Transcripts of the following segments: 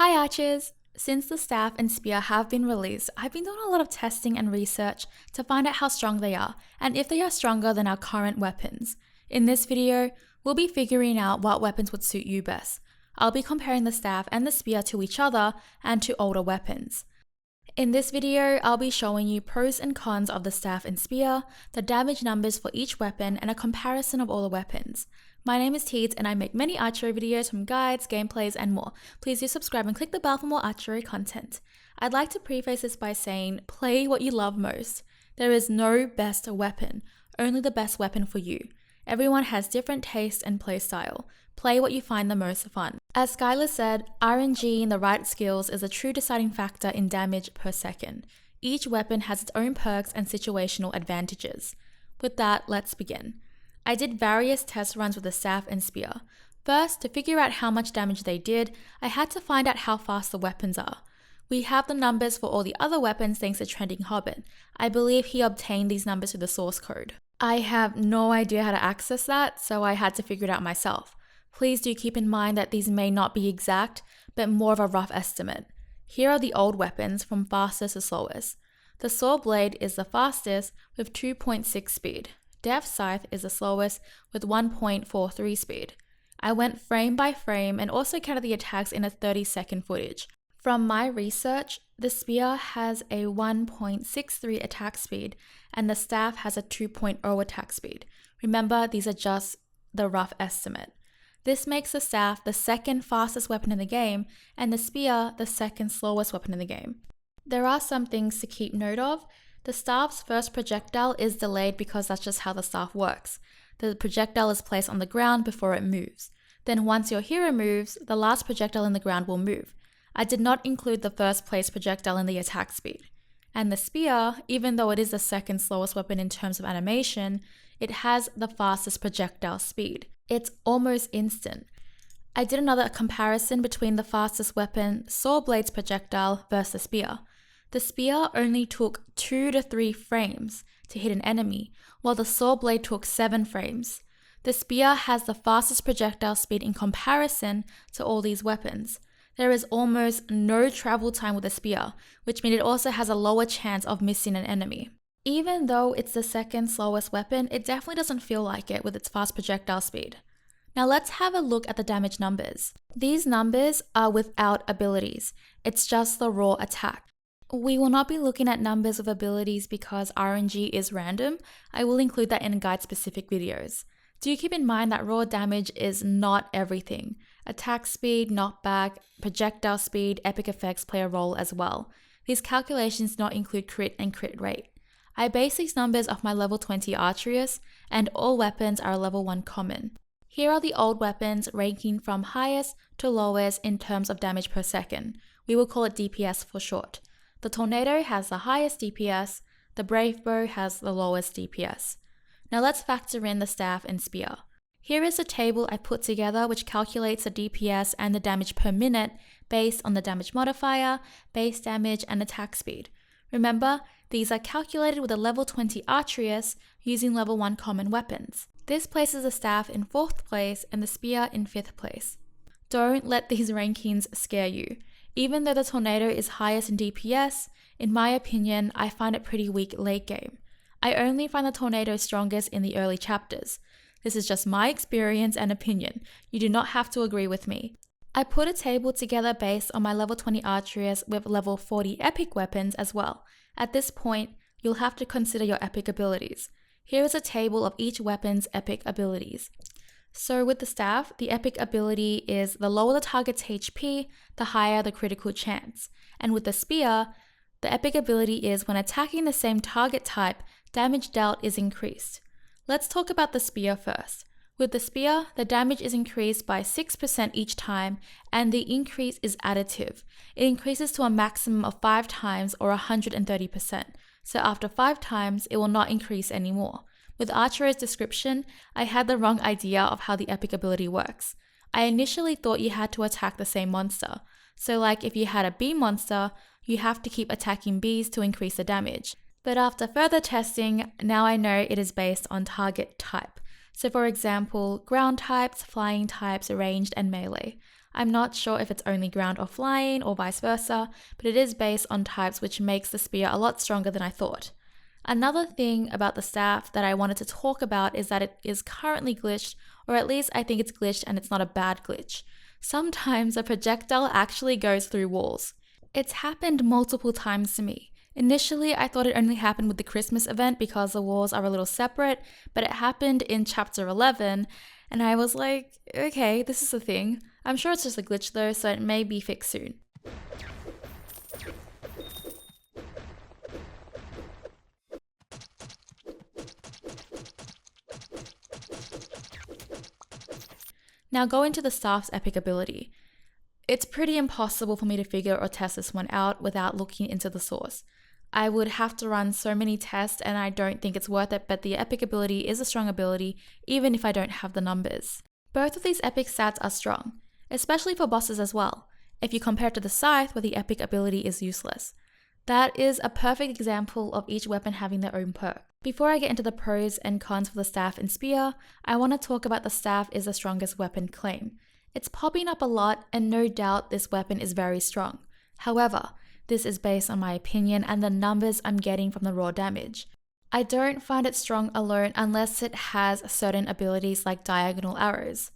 Hi Archers! Since the staff and spear have been released, I've been doing a lot of testing and research to find out how strong they are and if they are stronger than our current weapons. In this video, we'll be figuring out what weapons would suit you best. I'll be comparing the staff and the spear to each other and to older weapons. In this video, I'll be showing you pros and cons of the staff and spear, the damage numbers for each weapon, and a comparison of all the weapons. My name is Teeds and I make many Archero videos from guides, gameplays, and more. Please do subscribe and click the bell for more Archero content. I'd like to preface this by saying, play what you love most. There is no best weapon, only the best weapon for you. Everyone has different tastes and play style. Play what you find the most fun. As Skylar said, RNG and the right skills is a true deciding factor in damage per second. Each weapon has its own perks and situational advantages. With that, let's begin. I did various test runs with the staff and spear. First, to figure out how much damage they did, I had to find out how fast the weapons are. We have the numbers for all the other weapons thanks to Trending Hobbit. I believe he obtained these numbers through the source code. I have no idea how to access that, so I had to figure it out myself. Please do keep in mind that these may not be exact, but more of a rough estimate. Here are the old weapons from fastest to slowest. The Saw Blade is the fastest with 2.6 speed. Death Scythe is the slowest with 1.43 speed. I went frame by frame and also counted the attacks in a 30-second footage. From my research, the spear has a 1.63 attack speed and the staff has a 2.0 attack speed. Remember, these are just the rough estimate. This makes the staff the second fastest weapon in the game and the spear the second slowest weapon in the game. There are some things to keep note of. The staff's first projectile is delayed because that's just how the staff works. The projectile is placed on the ground before it moves. Then once your hero moves, the last projectile in the ground will move. I did not include the first place projectile in the attack speed. And the spear, even though it is the second slowest weapon in terms of animation, it has the fastest projectile speed. It's almost instant. I did another comparison between the fastest weapon, Saw Blade's projectile, versus the spear. The spear only took 2 to 3 frames to hit an enemy, while the Saw Blade took 7 frames. The spear has the fastest projectile speed in comparison to all these weapons. There is almost no travel time with the spear, which means it also has a lower chance of missing an enemy. Even though it's the second slowest weapon, it definitely doesn't feel like it with its fast projectile speed. Now let's have a look at the damage numbers. These numbers are without abilities. It's just the raw attack. We will not be looking at numbers of abilities because RNG is random. I will include that in guide-specific videos. Do keep in mind that raw damage is not everything. Attack speed, knockback, projectile speed, epic effects play a role as well. These calculations do not include crit and crit rate. I base these numbers off my level 20 Archero, and all weapons are level 1 common. Here are the old weapons ranking from highest to lowest in terms of damage per second. We will call it DPS for short. The Tornado has the highest DPS, the Brave Bow has the lowest DPS. Now let's factor in the staff and spear. Here is a table I put together which calculates the DPS and the damage per minute based on the damage modifier, base damage, and attack speed. Remember, these are calculated with a level 20 Archero using level 1 common weapons. This places the staff in 4th place and the spear in 5th place. Don't let these rankings scare you. Even though the Tornado is highest in DPS, in my opinion, I find it pretty weak late game. I only find the Tornado strongest in the early chapters. This is just my experience and opinion. You do not have to agree with me. I put a table together based on my level 20 Archero with level 40 epic weapons as well. At this point, you'll have to consider your epic abilities. Here is a table of each weapon's epic abilities. So with the staff, the epic ability is the lower the target's HP, the higher the critical chance. And with the spear, the epic ability is when attacking the same target type, damage dealt is increased. Let's talk about the spear first. With the spear, the damage is increased by 6% each time, and the increase is additive. It increases to a maximum of 5 times or 130%. So after 5 times, it will not increase anymore. With Archero's description, I had the wrong idea of how the epic ability works. I initially thought you had to attack the same monster. So like if you had a bee monster, you have to keep attacking bees to increase the damage. But after further testing, now I know it is based on target type. So for example, ground types, flying types, ranged, and melee. I'm not sure if it's only ground or flying or vice versa, but it is based on types, which makes the spear a lot stronger than I thought. Another thing about the staff that I wanted to talk about is that it is currently glitched, or at least I think it's glitched and it's not a bad glitch. Sometimes a projectile actually goes through walls. It's happened multiple times to me. Initially, I thought it only happened with the Christmas event because the walls are a little separate, but it happened in chapter 11, and I was like, okay, this is a thing. I'm sure it's just a glitch though, so it may be fixed soon. Now going to the staff's epic ability. It's pretty impossible for me to figure or test this one out without looking into the source. I would have to run so many tests and I don't think it's worth it, but the epic ability is a strong ability even if I don't have the numbers. Both of these epic stats are strong, especially for bosses as well, if you compare it to the scythe where the epic ability is useless. That is a perfect example of each weapon having their own perk. Before I get into the pros and cons for the staff and spear, I want to talk about the staff is the strongest weapon claim. It's popping up a lot and no doubt this weapon is very strong. However, this is based on my opinion and the numbers I'm getting from the raw damage. I don't find it strong alone unless it has certain abilities like diagonal arrows.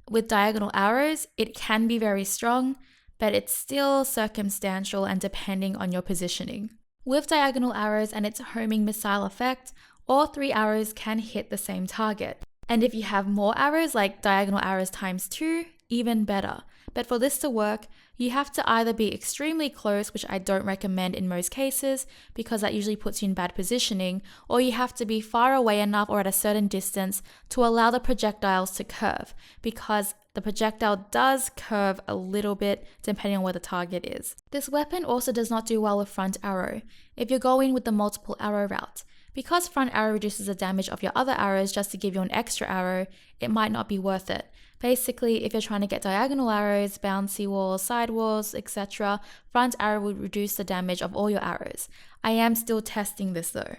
With diagonal arrows, it can be very strong, but it's still circumstantial and depending on your positioning. With diagonal arrows and its homing missile effect, all 3 arrows can hit the same target. And if you have more arrows like diagonal arrows times 2, even better. But for this to work, you have to either be extremely close, which I don't recommend in most cases because that usually puts you in bad positioning, or you have to be far away enough or at a certain distance to allow the projectiles to curve, because the projectile does curve a little bit depending on where the target is. This weapon also does not do well with front arrow if you're going with the multiple arrow route. Because front arrow reduces the damage of your other arrows just to give you an extra arrow, it might not be worth it. Basically, if you're trying to get diagonal arrows, bouncy walls, side walls, etc., front arrow would reduce the damage of all your arrows. I am still testing this though.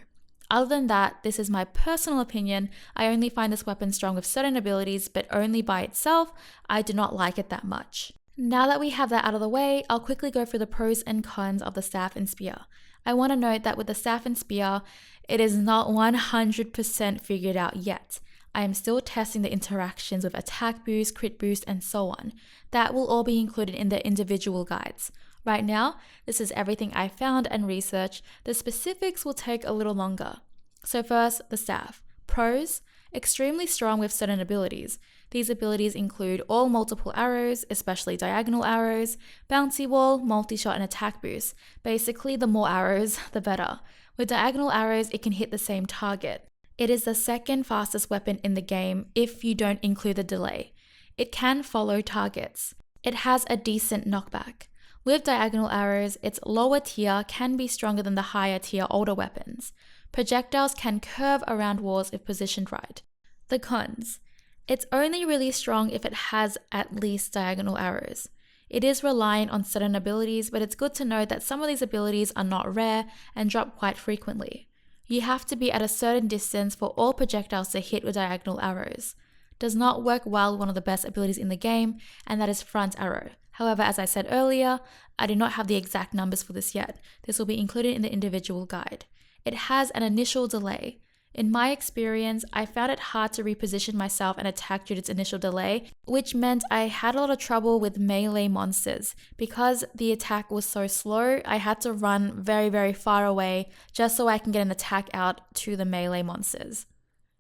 Other than that, this is my personal opinion. I only find this weapon strong with certain abilities, but only by itself, I do not like it that much. Now that we have that out of the way, I'll quickly go through the pros and cons of the staff and spear. I want to note that with the staff and spear, it is not 100% figured out yet. I am still testing the interactions with attack boost, crit boost, and so on. That will all be included in the individual guides. Right now, this is everything I found and researched. The specifics will take a little longer. So first, the staff. Pros, extremely strong with certain abilities. These abilities include all multiple arrows, especially diagonal arrows, bouncy wall, multi-shot, and attack boost. Basically, the more arrows, the better. With diagonal arrows, it can hit the same target. It is the second fastest weapon in the game if you don't include the delay. It can follow targets. It has a decent knockback. With diagonal arrows, its lower tier can be stronger than the higher tier older weapons. Projectiles can curve around walls if positioned right. The cons. It's only really strong if it has at least diagonal arrows. It is reliant on certain abilities, but it's good to know that some of these abilities are not rare and drop quite frequently. You have to be at a certain distance for all projectiles to hit with diagonal arrows. Does not work well with one of the best abilities in the game, and that is front arrow. However, as I said earlier, I do not have the exact numbers for this yet. This will be included in the individual guide. It has an initial delay. In my experience, I found it hard to reposition myself and attack due to its initial delay, which meant I had a lot of trouble with melee monsters. Because the attack was so slow, I had to run very, very far away just so I can get an attack out to the melee monsters.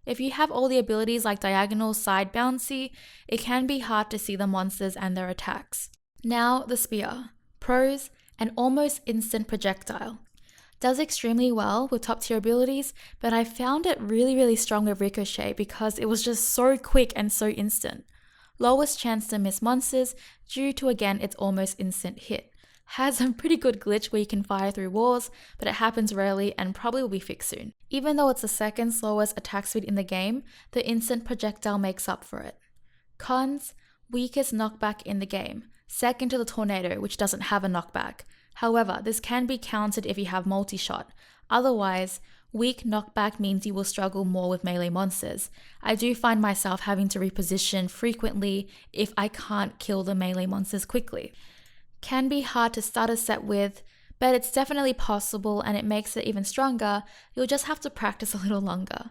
If you have all the abilities like diagonal, side, bouncy, it can be hard to see the monsters and their attacks. Now, the spear. Pros, an almost instant projectile. Does extremely well with top tier abilities, but I found it really strong with ricochet because it was just so quick and so instant. Lowest chance to miss monsters due to again its almost instant hit. Has a pretty good glitch where you can fire through walls, but it happens rarely and probably will be fixed soon. Even though it's the second slowest attack speed in the game, the instant projectile makes up for it. Cons, weakest knockback in the game. Second to the tornado, which doesn't have a knockback. However, this can be countered if you have multi-shot. Otherwise, Weak knockback means you will struggle more with melee monsters. I do find myself having to reposition frequently if I can't kill the melee monsters quickly. Can be hard to start a set with, but it's definitely possible and it makes it even stronger. You'll just have to practice a little longer.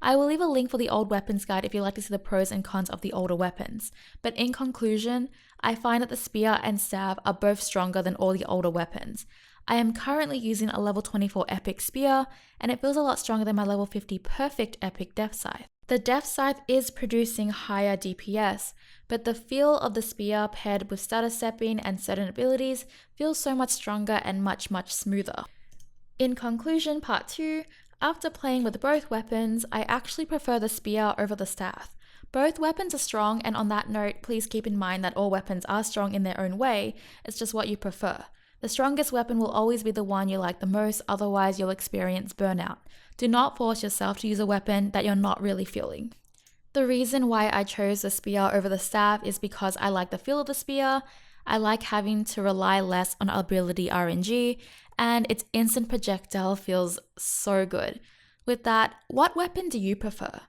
I will leave a link for the old weapons guide if you'd like to see the pros and cons of the older weapons. But in conclusion, I find that the spear and staff are both stronger than all the older weapons. I am currently using a level 24 epic spear, and it feels a lot stronger than my level 50 perfect epic death scythe. The death scythe is producing higher DPS, but the feel of the spear paired with starter stepping and certain abilities feels so much stronger and much smoother. In conclusion, part 2, after playing with both weapons, I actually prefer the spear over the staff. Both weapons are strong, and on that note, please keep in mind that all weapons are strong in their own way, it's just what you prefer. The strongest weapon will always be the one you like the most, otherwise you'll experience burnout. Do not force yourself to use a weapon that you're not really feeling. The reason why I chose the spear over the staff is because I like the feel of the spear, I like having to rely less on ability RNG, and its instant projectile feels so good. With that, what weapon do you prefer?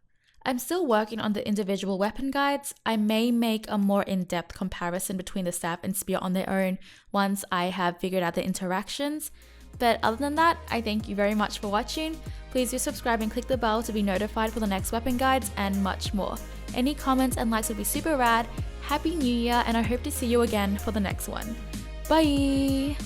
I'm still working on the individual weapon guides. I may make a more in-depth comparison between the staff and spear on their own once I have figured out the interactions. But other than that, I thank you very much for watching. Please do subscribe and click the bell to be notified for the next weapon guides and much more. Any comments and likes would be super rad. Happy New Year, and I hope to see you again for the next one. Bye!